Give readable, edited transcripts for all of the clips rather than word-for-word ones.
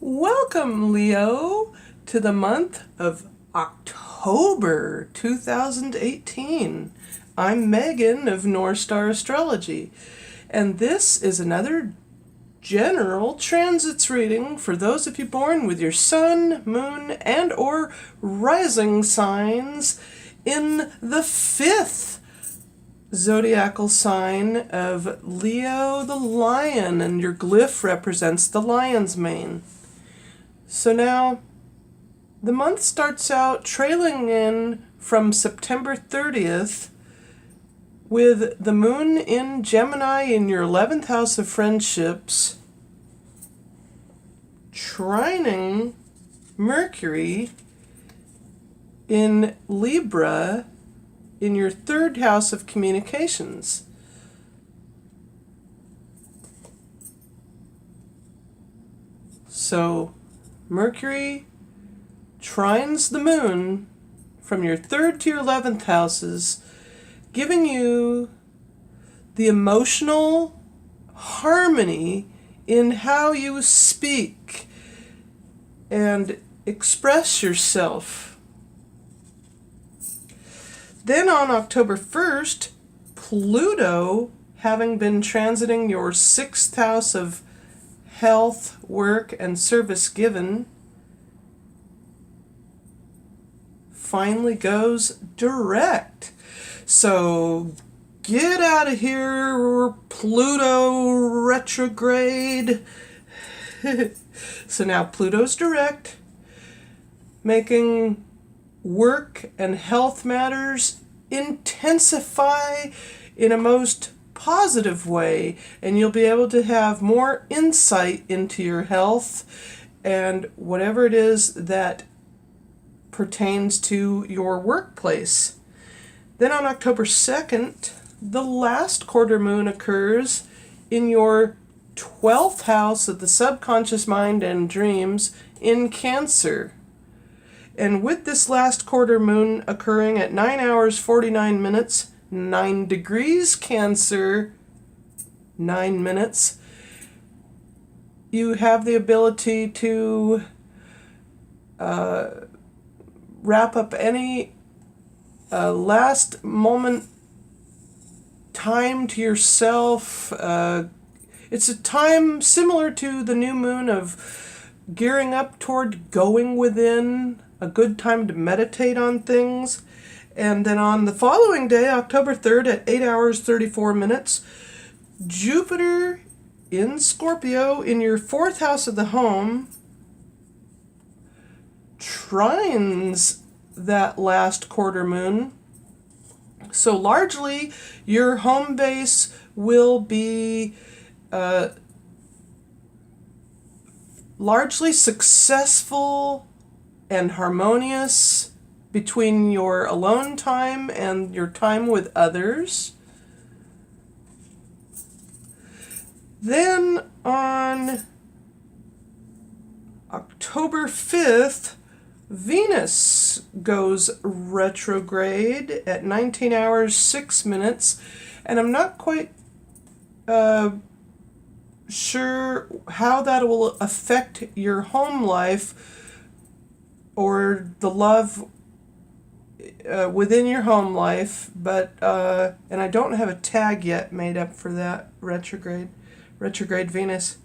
Welcome, Leo, to the month of October 2018. I'm Megan of North Star Astrology, and this is another general transits reading for those of you born with your sun, moon, and or rising signs in the fifth zodiacal sign of Leo the Lion, and your glyph represents the lion's mane. So now, the month starts out trailing in from September 30th with the moon in Gemini in your 11th house of friendships, trining Mercury in Libra in your 3rd house of communications. So, Mercury trines the moon from your 3rd to your 11th houses, giving you the emotional harmony in how you speak and express yourself. Then on October 1st, Pluto, having been transiting your 6th house of health, work, and service given, finally goes direct. So get out of here, Pluto retrograde. So now Pluto's direct, making work and health matters intensify in a most positive way, and you'll be able to have more insight into your health and whatever it is that pertains to your workplace. Then on October 2nd, the last quarter moon occurs in your 12th house of the subconscious mind and dreams in Cancer. And with this last quarter moon occurring at 9 hours 49 minutes, 9 degrees Cancer, 9 minutes, you have the ability to wrap up any last moment time to yourself. It's a time similar to the new moon of gearing up toward going within, a good time to meditate on things. And then on the following day, October 3rd at 8 hours 34 minutes, Jupiter in Scorpio in your 4th house of the home trines that last quarter moon. So largely your home base will be largely successful and harmonious between your alone time and your time with others. Then on October 5th, Venus goes retrograde at 19 hours 6 minutes, and I'm not quite sure how that will affect your home life or the love within your home life, but and I don't have a tag yet made up for that retrograde Venus.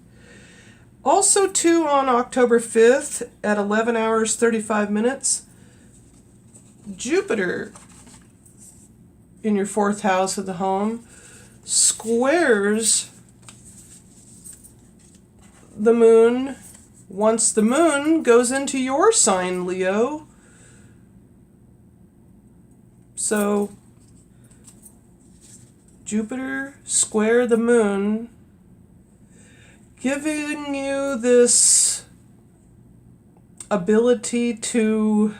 Also too, on October 5th at 11 hours 35 minutes, Jupiter in your 4th house of the home squares the moon once the moon goes into your sign, Leo. So Jupiter square the moon, giving you this ability to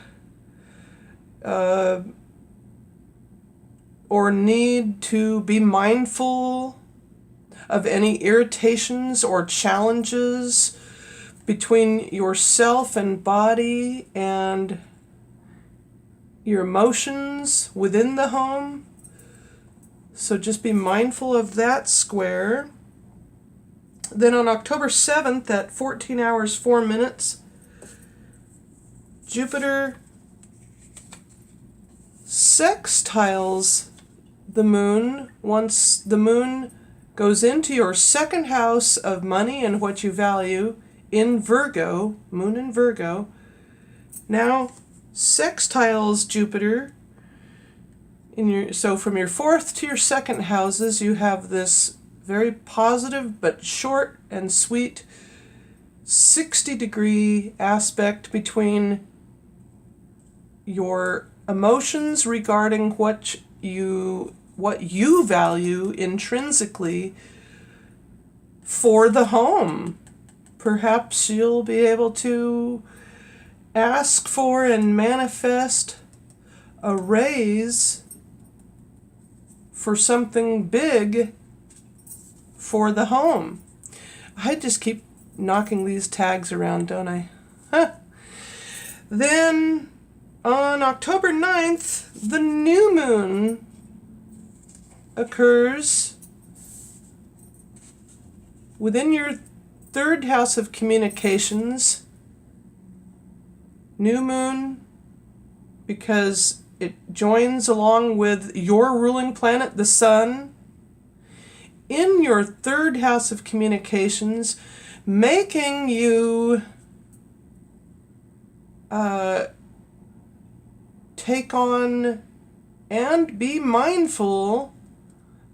or need to be mindful of any irritations or challenges between yourself and body and your emotions within the home. So just be mindful of that square. Then on October 7th at 14 hours 4 minutes, Jupiter sextiles the moon once the moon goes into your second house of money and what you value in Virgo, moon in Virgo. Now sextiles Jupiter so from your fourth to your second houses, you have this very positive but short and sweet 60-degree aspect between your emotions regarding what you value intrinsically for the home. Perhaps you'll be able to ask for and manifest a raise for something big for the home. I just keep knocking these tags around, don't I? Huh. Then on October 9th, the new moon occurs within your third house of communications. New moon, because it joins along with your ruling planet, the sun, in your third house of communications, making you take on and be mindful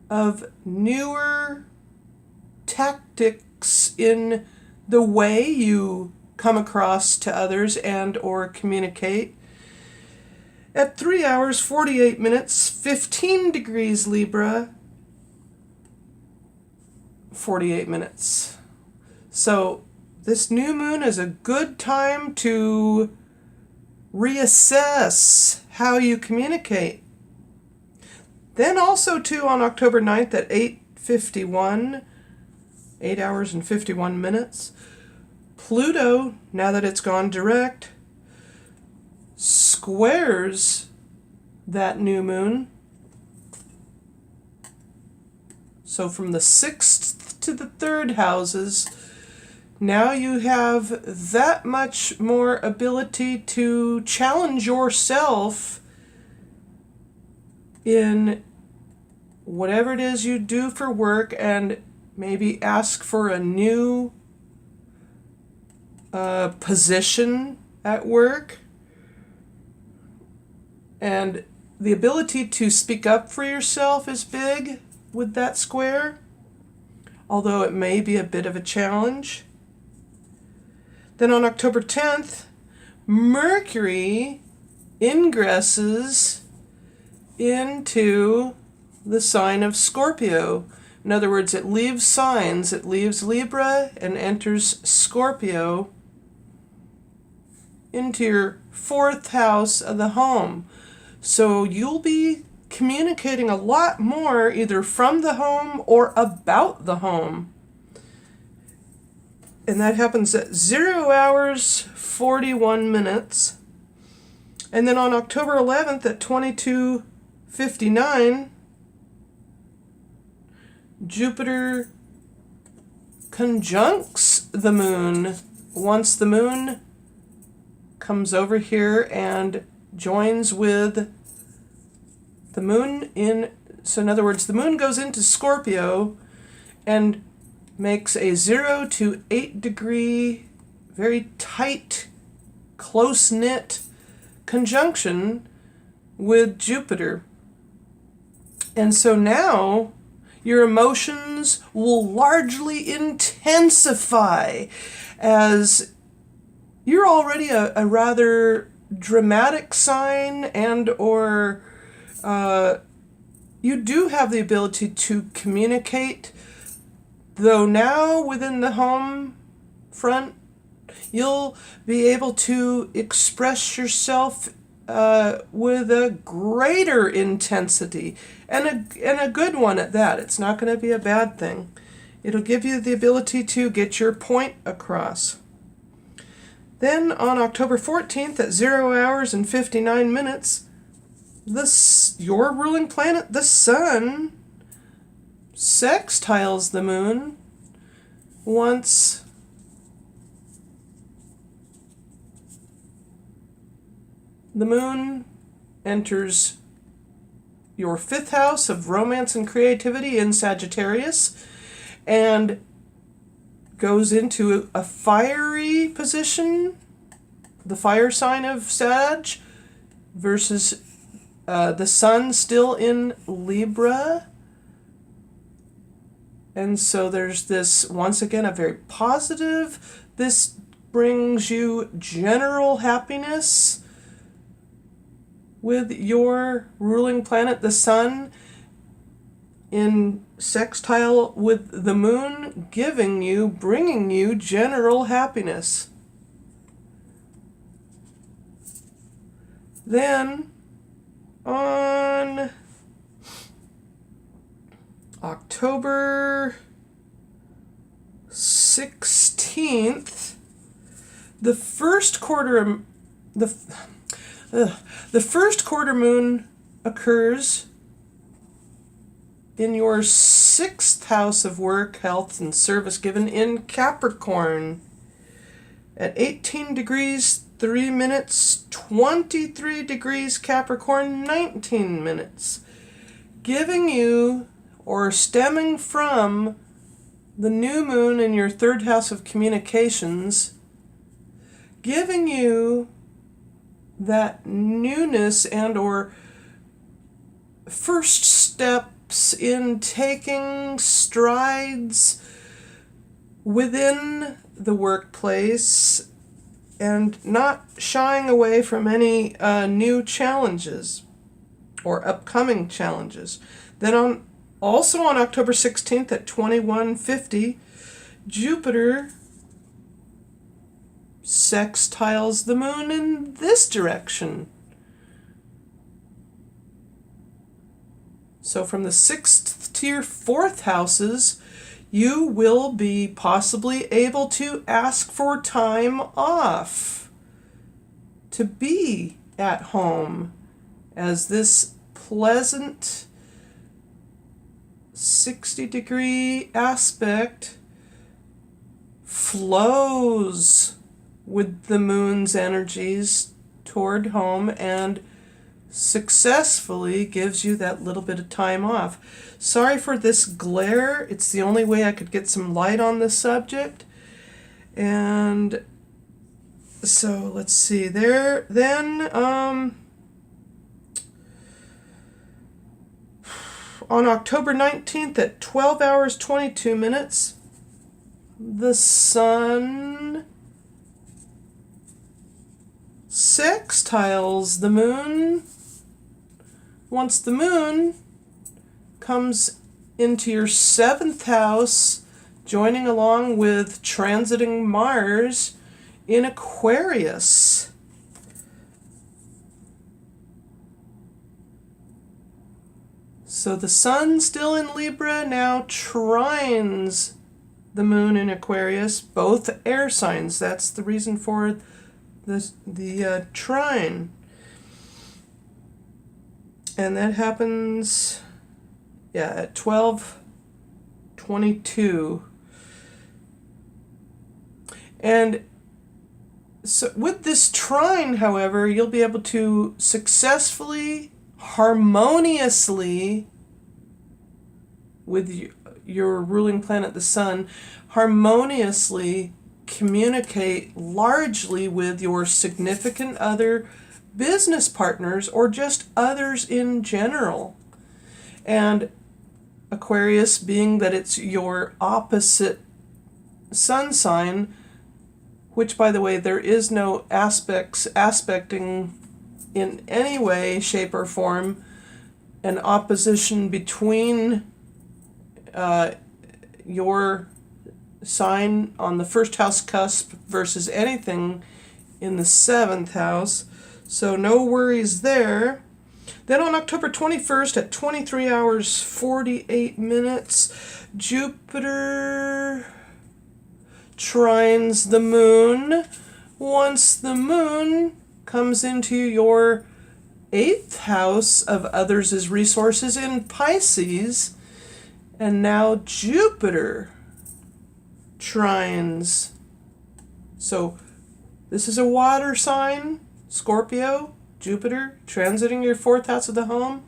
of newer tactics in the way you come across to others and or communicate. At 3 hours 48 minutes 15 degrees Libra, 48 minutes. So this new moon is a good time to reassess how you communicate. Then also too on October 9th at 8:51, 8 hours and 51 minutes, Pluto, now that it's gone direct, squares that new moon. So from the 6th to the 3rd houses, now you have that much more ability to challenge yourself in whatever it is you do for work and maybe ask for a new position at work. And the ability to speak up for yourself is big with that square, although it may be a bit of a challenge. Then on October 10th, Mercury ingresses into the sign of Scorpio. In other words, it leaves signs, it leaves Libra and enters Scorpio into your 4th house of the home. So you'll be communicating a lot more either from the home or about the home. And that happens at 0 hours 41 minutes. And then on October 11th at 22:59, Jupiter conjuncts the moon. Once the moon comes over here and joins with the moon so in other words, the moon goes into Scorpio and makes a 0 to 8 degree, very tight, close-knit conjunction with Jupiter. And so now your emotions will largely intensify, as you're already a rather dramatic sign, and or you do have the ability to communicate, though now within the home front, you'll be able to express yourself with a greater intensity, and a good one at that. It's not going to be a bad thing. It'll give you the ability to get your point across. Then on October 14th at 0 hours and 59 minutes, your ruling planet, the sun, sextiles the moon once the moon enters your 5th house of romance and creativity in Sagittarius and goes into a fiery position, the fire sign of Sag, versus the sun still in Libra. And so there's this, once again, a very positive, this brings you general happiness with your ruling planet, the sun, in sextile with the moon, bringing you general happiness. Then, on October 16th, the first quarter moon occurs in your 6th house of work, health, and service given in Capricorn at 18 degrees 3 minutes, 23 degrees Capricorn, 19 minutes, giving you, or stemming from, the new moon in your 3rd house of communications, giving you that newness and or first steps in taking strides within the workplace and not shying away from any new challenges or upcoming challenges. Then also on October 16th at 21:50, Jupiter sextiles the moon in this direction. So from the 6th to your 4th houses, you will be possibly able to ask for time off to be at home, as this pleasant 60-degree aspect flows with the moon's energies toward home and successfully gives you that little bit of time off. Sorry for this glare. It's the only way I could get some light on this subject. And so let's see there. Then on October 19th at 12 hours 22 minutes, the sun sextiles the moon. Once the moon comes into your 7th house, joining along with transiting Mars in Aquarius. So the sun still in Libra now trines the moon in Aquarius, both air signs. That's the reason for the trine. And that happens, at 12:22. And so with this trine, however, you'll be able to successfully, harmoniously, with your ruling planet, the sun, harmoniously communicate largely with your significant other, business partners, or just others in general. And Aquarius, being that it's your opposite sun sign, which, by the way, there is no aspecting in any way, shape, or form, an opposition between your sign on the 1st house cusp versus anything in the 7th house. So no worries there. Then on October 21st at 23 hours 48 minutes, Jupiter trines the moon. Once the moon comes into your 8th house of others as resources in Pisces, and now Jupiter trines. So this is a water sign, Scorpio, Jupiter, transiting your 4th house of the home.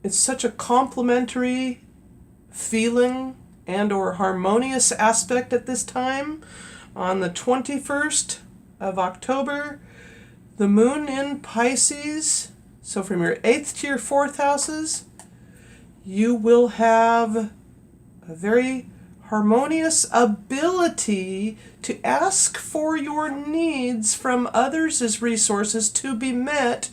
It's such a complementary feeling and or harmonious aspect at this time. On the 21st of October, the moon in Pisces, so from your 8th to your 4th houses, you will have a very harmonious ability to ask for your needs from others as resources to be met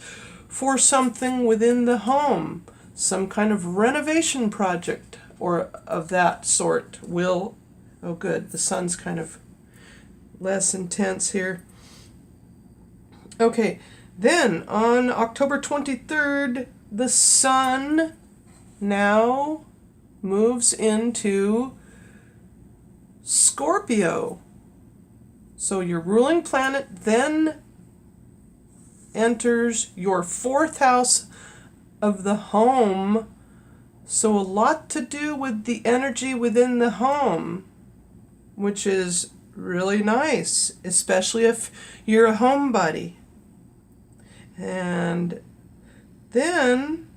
for something within the home. Some kind of renovation project or of that sort will, oh good, the sun's kind of less intense here. Okay, then on October 23rd, the sun now moves into Scorpio. So your ruling planet then enters your 4th house of the home. So a lot to do with the energy within the home, which is really nice, especially if you're a homebody. And then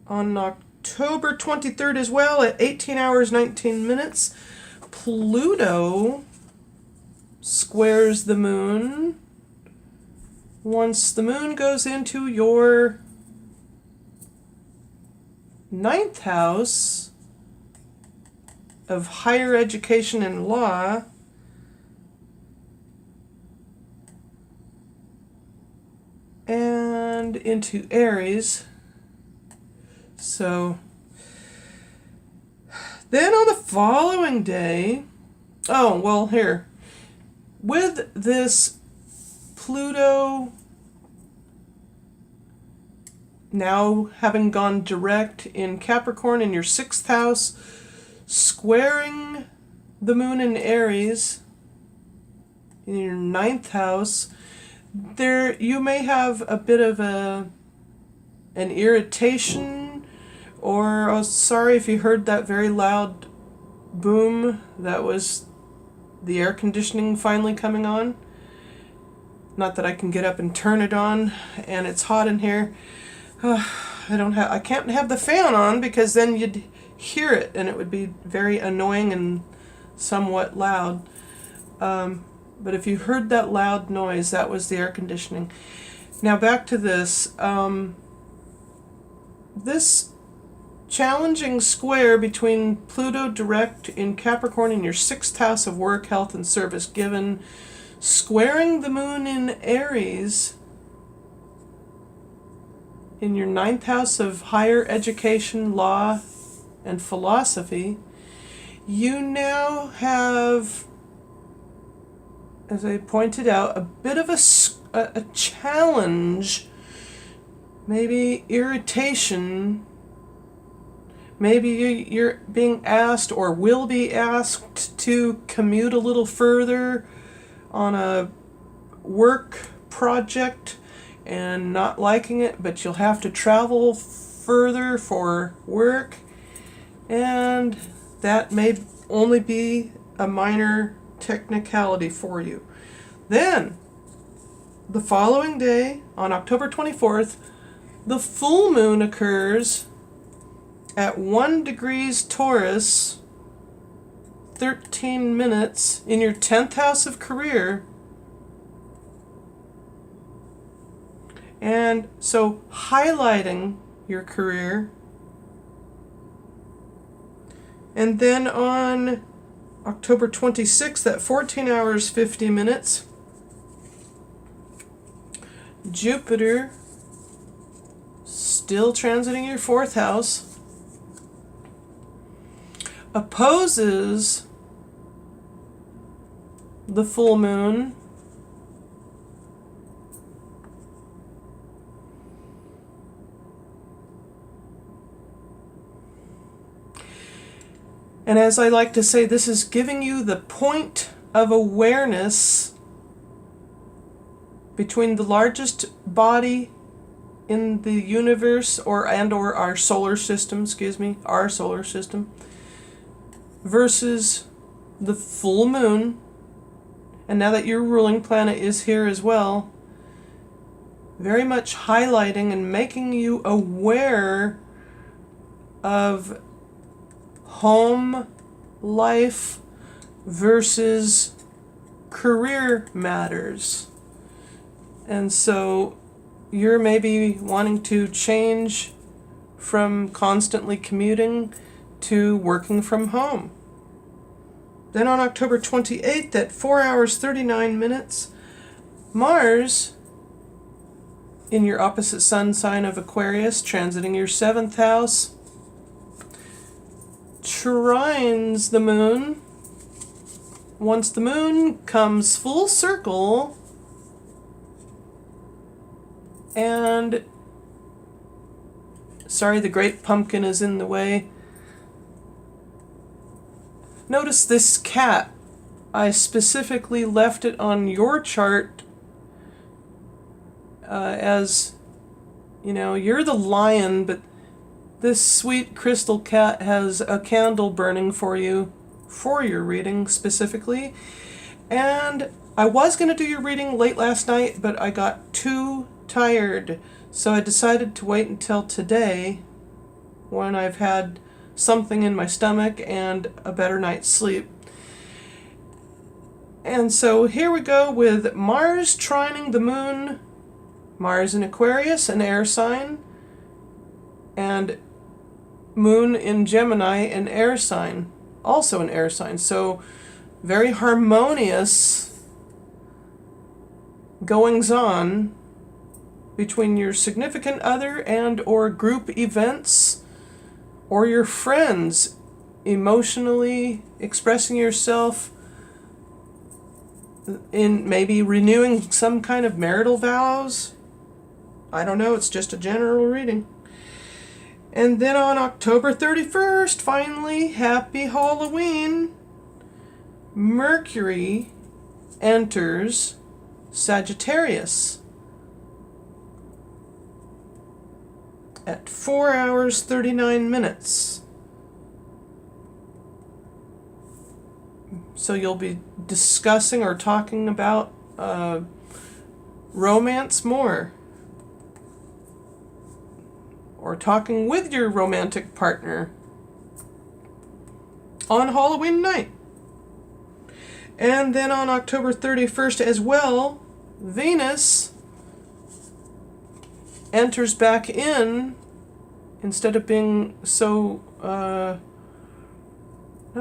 on October 23rd as well, at 18 hours 19 minutes, Pluto squares the moon. Once the moon goes into your 9th house of higher education and law, and into Aries. So then on the following day, oh, well, here, with this Pluto now having gone direct in Capricorn in your 6th house, squaring the moon in Aries in your 9th house, there you may have a bit of an irritation, or oh, sorry if you heard that very loud boom. That was the air conditioning finally coming on. Not that I can get up and turn it on, and it's hot in here. I can't have the fan on because then you'd hear it and it would be very annoying and somewhat loud. But if you heard that loud noise, that was the air conditioning. Now back to this. This challenging square between Pluto direct in Capricorn in your 6th house of work, health, and service given, squaring the moon in Aries in your 9th house of higher education, law, and philosophy, you now have, as I pointed out, a bit of a challenge, maybe irritation. Maybe you're being asked or will be asked to commute a little further on a work project and not liking it, but you'll have to travel further for work, and that may only be a minor technicality for you. Then, the following day, on October 24th, the full moon occurs at 1 degrees Taurus, 13 minutes, in your 10th house of career. And so highlighting your career. And then on October 26th at 14 hours 50 minutes, Jupiter, still transiting your 4th house, opposes the full moon and, as I like to say, this is giving you the point of awareness between the largest body in the universe, or our solar system, our solar system, versus the full moon. And now that your ruling planet is here as well, very much highlighting and making you aware of home life versus career matters. And so you're maybe wanting to change from constantly commuting to working from home. Then on October 28th at 4 hours 39 minutes, Mars in your opposite sun sign of Aquarius, transiting your 7th house, trines the moon. Once the moon comes full circle, and sorry, the great pumpkin is in the way. Notice this cat. I specifically left it on your chart as, you're the lion, but this sweet crystal cat has a candle burning for you for your reading specifically. And I was going to do your reading late last night, but I got too tired, so I decided to wait until today when I've had something in my stomach and a better night's sleep. And so here we go with Mars trining the moon, Mars in Aquarius, an air sign, and moon in Gemini, an air sign, also an air sign. So very harmonious goings on between your significant other and or group events, or your friends emotionally expressing yourself in maybe renewing some kind of marital vows. I don't know, it's just a general reading. And then on October 31st, finally, happy Halloween, Mercury enters Sagittarius at 4 hours 39 minutes. So you'll be discussing or talking about romance more, or talking with your romantic partner on Halloween night. And then on October 31st as well, Venus enters back in, instead of being so, I'm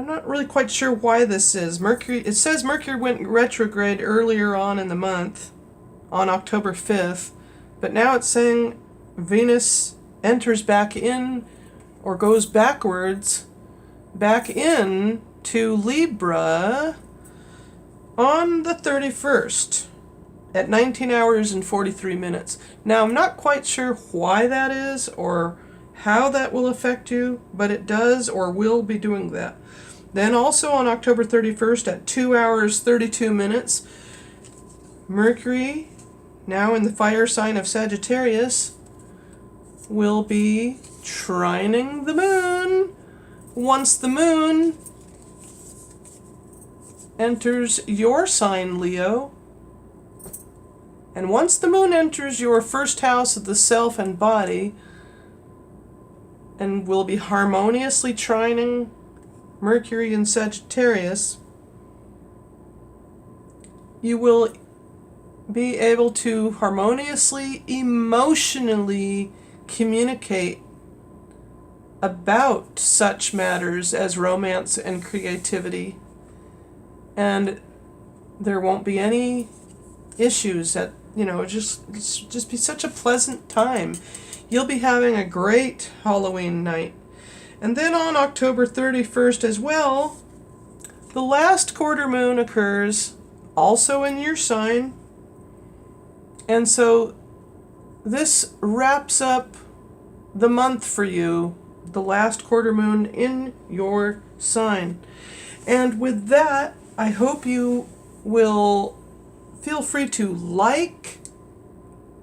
not really quite sure why this is. It says Mercury went retrograde earlier on in the month, on October 5th, but now it's saying Venus enters back in, or goes backwards, back in to Libra on the 31st at 19 hours and 43 minutes. Now, I'm not quite sure why that is or how that will affect you, but it does or will be doing that. Then also on October 31st at 2 hours 32 minutes, Mercury, now in the fire sign of Sagittarius, will be trining the moon. Once the moon enters your sign, Leo, and once the moon enters your first house of the self and body, and will be harmoniously trining Mercury in Sagittarius, you will be able to harmoniously, emotionally communicate about such matters as romance and creativity. And there won't be any issues that, just be such a pleasant time. You'll be having a great Halloween night. And then on October 31st as well, the last quarter moon occurs also in your sign. And so this wraps up the month for you, the last quarter moon in your sign. And with that, I hope you will feel free to like,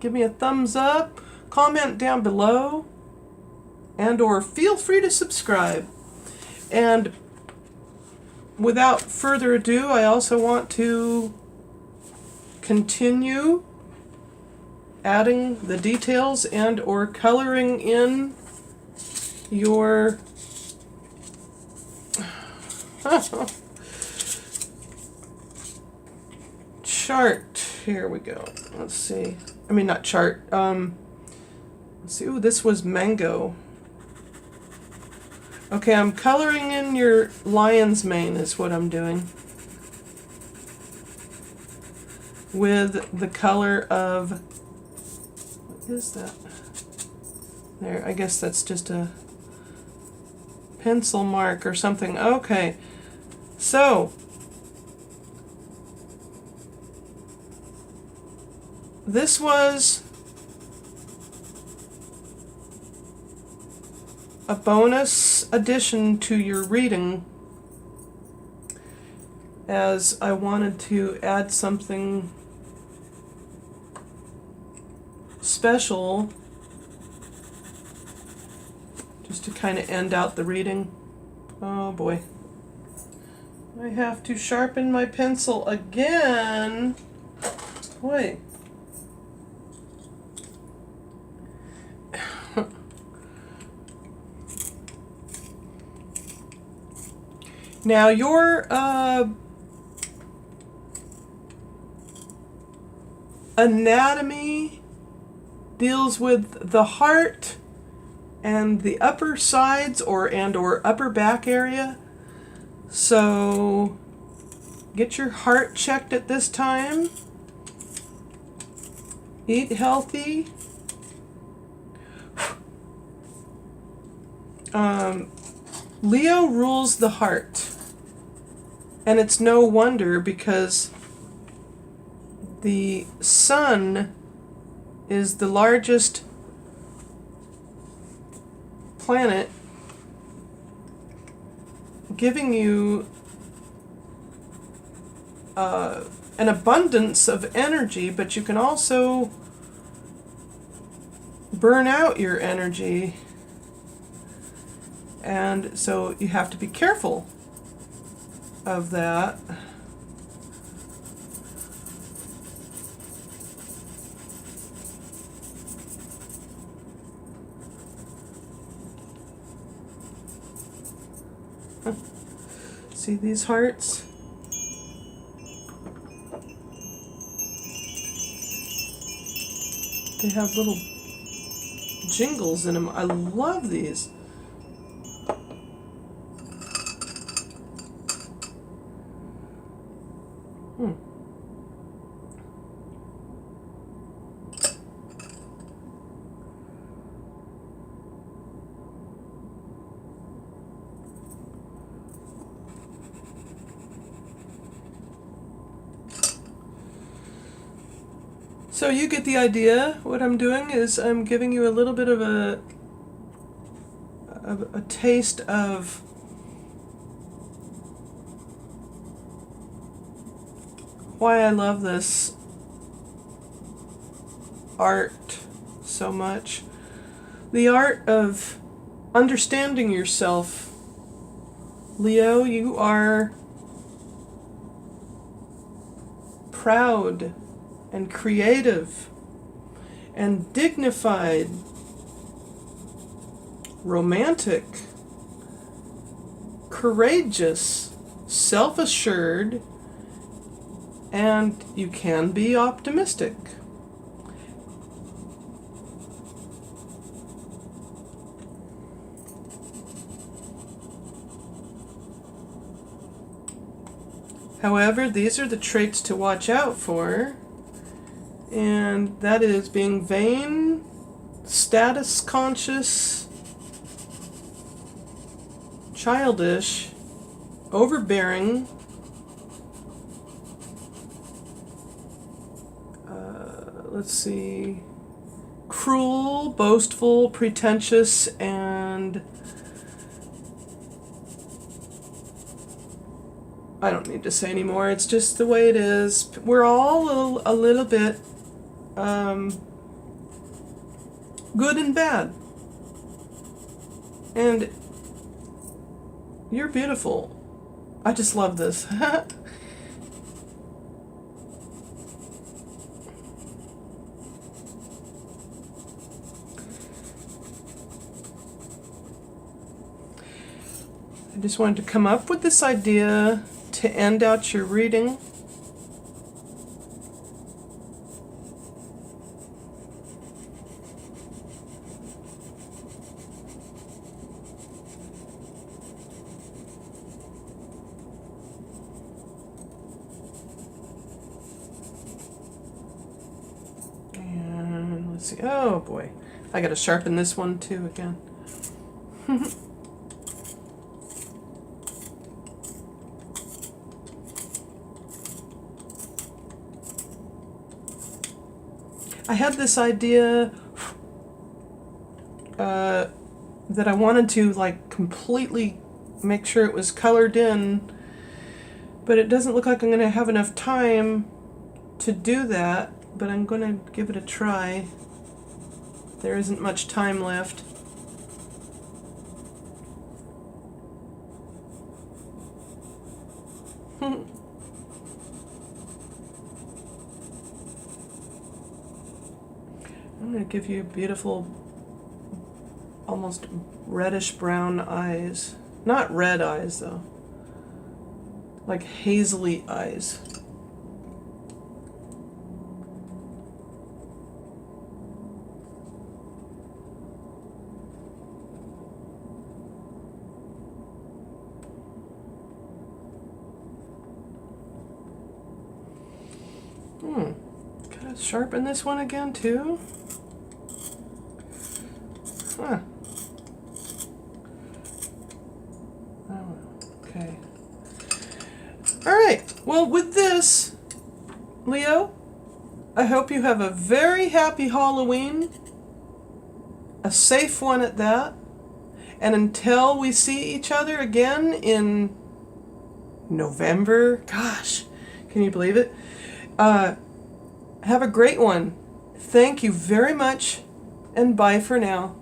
give me a thumbs up, comment down below, and or feel free to subscribe. And without further ado, I also want to continue adding the details and or coloring in your chart. Here we go. Let's see. I mean, not chart. Let's see. Ooh, this was mango. Okay, I'm coloring in your lion's mane is what I'm doing. With the color of, what is that? There, I guess that's just a pencil mark or something. Okay, so this was a bonus addition to your reading, as I wanted to add something special just to kind of end out the reading. Oh boy. I have to sharpen my pencil again. Boy. Now your anatomy deals with the heart and the upper sides or upper back area. So get your heart checked at this time. Eat healthy. Leo rules the heart. And it's no wonder, because the sun is the largest planet, giving you an abundance of energy, but you can also burn out your energy. And so you have to be careful of that. See these hearts? They have little jingles in them. I love these. So you get the idea. What I'm doing is I'm giving you a little bit of a taste of why I love this art so much. The art of understanding yourself. Leo, you are proud and creative and dignified, romantic, courageous, self-assured, and you can be optimistic. However, these are the traits to watch out for. And that is being vain, status conscious, childish, overbearing, let's see, cruel, boastful, pretentious, and I don't need to say anymore. It's just the way it is. We're all a little bit good and bad. And you're beautiful. I just love this. I just wanted to come up with this idea to end out your reading. And let's see. Oh boy. I gotta sharpen this one too again. I had this idea that I wanted to like completely make sure it was colored in, but it doesn't look like I'm going to have enough time to do that, but I'm going to give it a try. There isn't much time left. I'm going to give you beautiful, almost reddish brown eyes. Not red eyes, though. Like hazily eyes. Gotta sharpen this one again, too. Huh. Oh, okay. All right. Well, with this, Leo, I hope you have a very happy Halloween, a safe one at that, and until we see each other again in November, gosh, can you believe it? Have a great one. Thank you very much, and bye for now.